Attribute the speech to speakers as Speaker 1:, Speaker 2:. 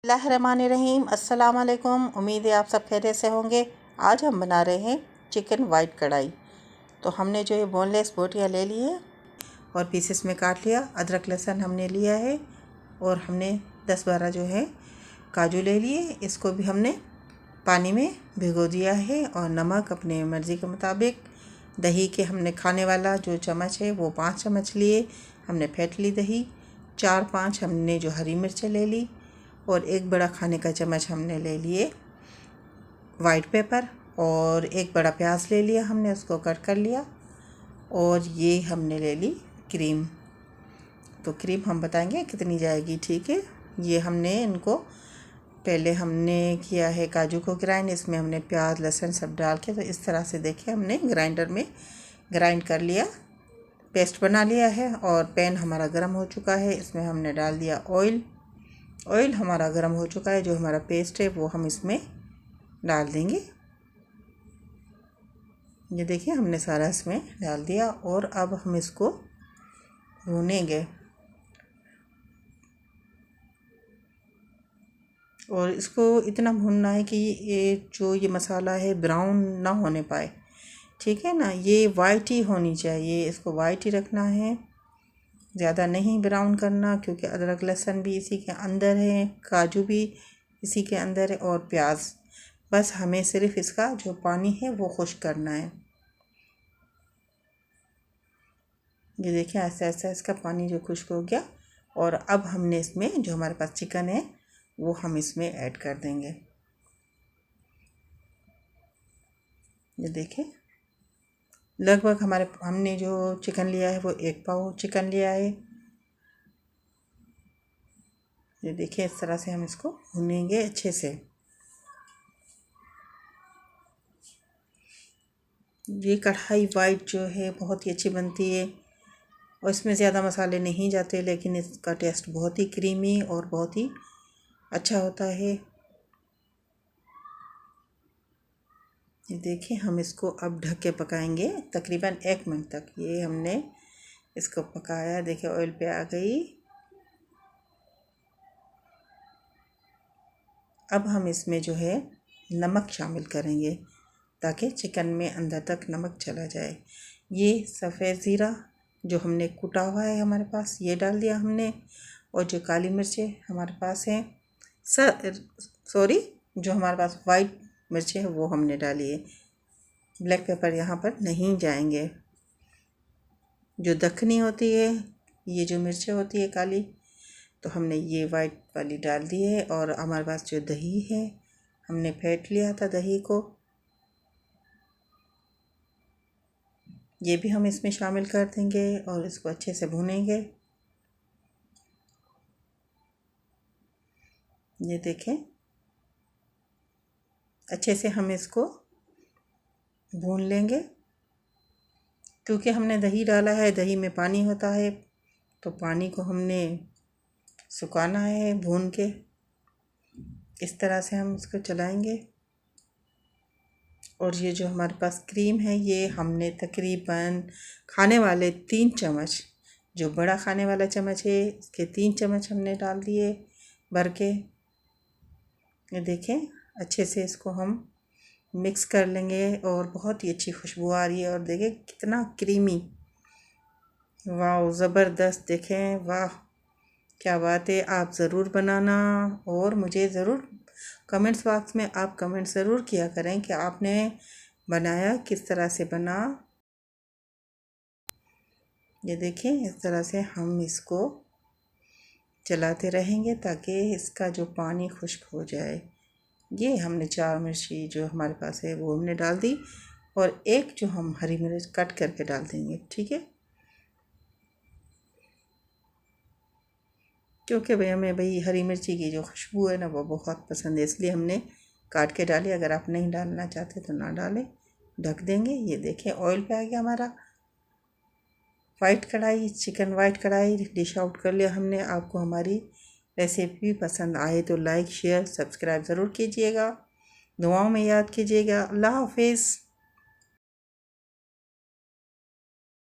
Speaker 1: बिस्मिल्लाहिर्रहमानिर्रहीम। अस्सलाम वालेकुम। उम्मीद है आप सब खैरियत से होंगे। आज हम बना रहे हैं चिकन वाइट कढ़ाई। तो हमने जो ये बोनलेस बोटियाँ ले ली है और पीसेस में काट लिया। अदरक लहसुन हमने लिया है और हमने 10-12 जो है काजू ले लिए। इसको भी हमने पानी में भिगो दिया है और नमक अपने मर्ज़ी के मुताबिक। दही के हमने खाने वाला जो चम्मच है वो 5 चम्मच लिए, हमने फेंट ली दही। 4-5 हमने जो हरी मिर्चें ले ली और एक बड़ा खाने का चम्मच हमने ले लिए वाइट पेपर और एक बड़ा प्याज ले लिया, हमने उसको कट कर लिया। और ये हमने ले ली क्रीम। तो क्रीम हम बताएंगे कितनी जाएगी, ठीक है। ये हमने इनको पहले हमने किया है काजू को ग्राइंड, इसमें हमने प्याज लहसुन सब डाल के तो इस तरह से देखिए हमने ग्राइंडर में ग्राइंड कर लिया, पेस्ट बना लिया है। और पैन हमारा गर्म हो चुका है, इसमें हमने डाल दिया ऑयल। ऑयल हमारा गर्म हो चुका है, जो हमारा पेस्ट है वो हम इसमें डाल देंगे। ये देखिए हमने सारा इसमें डाल दिया और अब हम इसको भूनेंगे। और इसको इतना भूनना है कि ये मसाला है ब्राउन ना होने पाए, ठीक है ना। ये वाइट ही होनी चाहिए, इसको वाइट ही रखना है, ज़्यादा नहीं ब्राउन करना, क्योंकि अदरक लहसुन भी इसी के अंदर है, काजू भी इसी के अंदर है और प्याज। बस हमें सिर्फ इसका जो पानी है वो खुश्क करना है। ये देखिए ऐसा ऐसा इसका पानी जो खुश्क हो गया। और अब हमने इसमें जो हमारे पास चिकन है वो हम इसमें ऐड कर देंगे। ये देखिए लगभग हमने जो चिकन लिया है वो 1 पाव चिकन लिया है। ये देखिए इस तरह से हम इसको भूनेंगे अच्छे से। ये कढ़ाई वाइट जो है बहुत ही अच्छी बनती है और इसमें ज़्यादा मसाले नहीं जाते, लेकिन इसका टेस्ट बहुत ही क्रीमी और बहुत ही अच्छा होता है। ये देखिए हम इसको अब ढक के पकाएंगे तकरीबन 1 मिनट तक। ये हमने इसको पकाया, देखिए ऑयल पे आ गई। अब हम इसमें जो है नमक शामिल करेंगे ताकि चिकन में अंदर तक नमक चला जाए। ये सफ़ेद ज़ीरा जो हमने कुटा हुआ है हमारे पास, ये डाल दिया हमने। और जो काली मिर्चें हमारे पास हैं, सॉरी, जो हमारे पास वाइट मिर्चें हैं वो हमने डाली है। ब्लैक पेपर यहाँ पर नहीं जाएंगे। जो दखनी होती है, ये जो मिर्चें होती है काली, तो हमने ये वाइट वाली डाल दी है। और हमारे पास जो दही है हमने फेंट लिया था दही को, ये भी हम इसमें शामिल कर देंगे और इसको अच्छे से भूनेंगे। ये देखें अच्छे से हम इसको भून लेंगे, क्योंकि हमने दही डाला है, दही में पानी होता है, तो पानी को हमने सुखाना है भून के। इस तरह से हम इसको चलाएंगे। और ये जो हमारे पास क्रीम है ये हमने तकरीबन खाने वाले 3 चम्मच, जो बड़ा खाने वाला चम्मच है इसके 3 चम्मच हमने डाल दिए भर के। ये देखें अच्छे से इसको हम मिक्स कर लेंगे और बहुत ही अच्छी खुशबू आ रही है। और देखें कितना क्रीमी, वाह ज़बरदस्त, देखें वाह क्या बात है। आप ज़रूर बनाना और मुझे ज़रूर कमेंट्स बॉक्स में आप कमेंट ज़रूर किया करें कि आपने बनाया किस तरह से बना। ये देखें इस तरह से हम इसको चलाते रहेंगे ताकि इसका जो पानी खुश्क हो जाए। ये हमने 4 मिर्ची जो हमारे पास है वो हमने डाल दी और एक जो हम हरी मिर्च कट करके डाल देंगे, ठीक है। क्योंकि हमें हरी मिर्ची की जो खुशबू है ना वो बहुत पसंद है, इसलिए हमने काट के डाली। अगर आप नहीं डालना चाहते तो ना डालें। ढक देंगे। ये देखें ऑयल पे आ गया हमारा वाइट कढ़ाई, चिकन वाइट कढ़ाई डिश आउट कर लिया हमने। आपको हमारी रेसिपी पसंद आए तो लाइक शेयर सब्सक्राइब ज़रूर कीजिएगा, दुआओं में याद कीजिएगा। अल्लाह हाफिज़।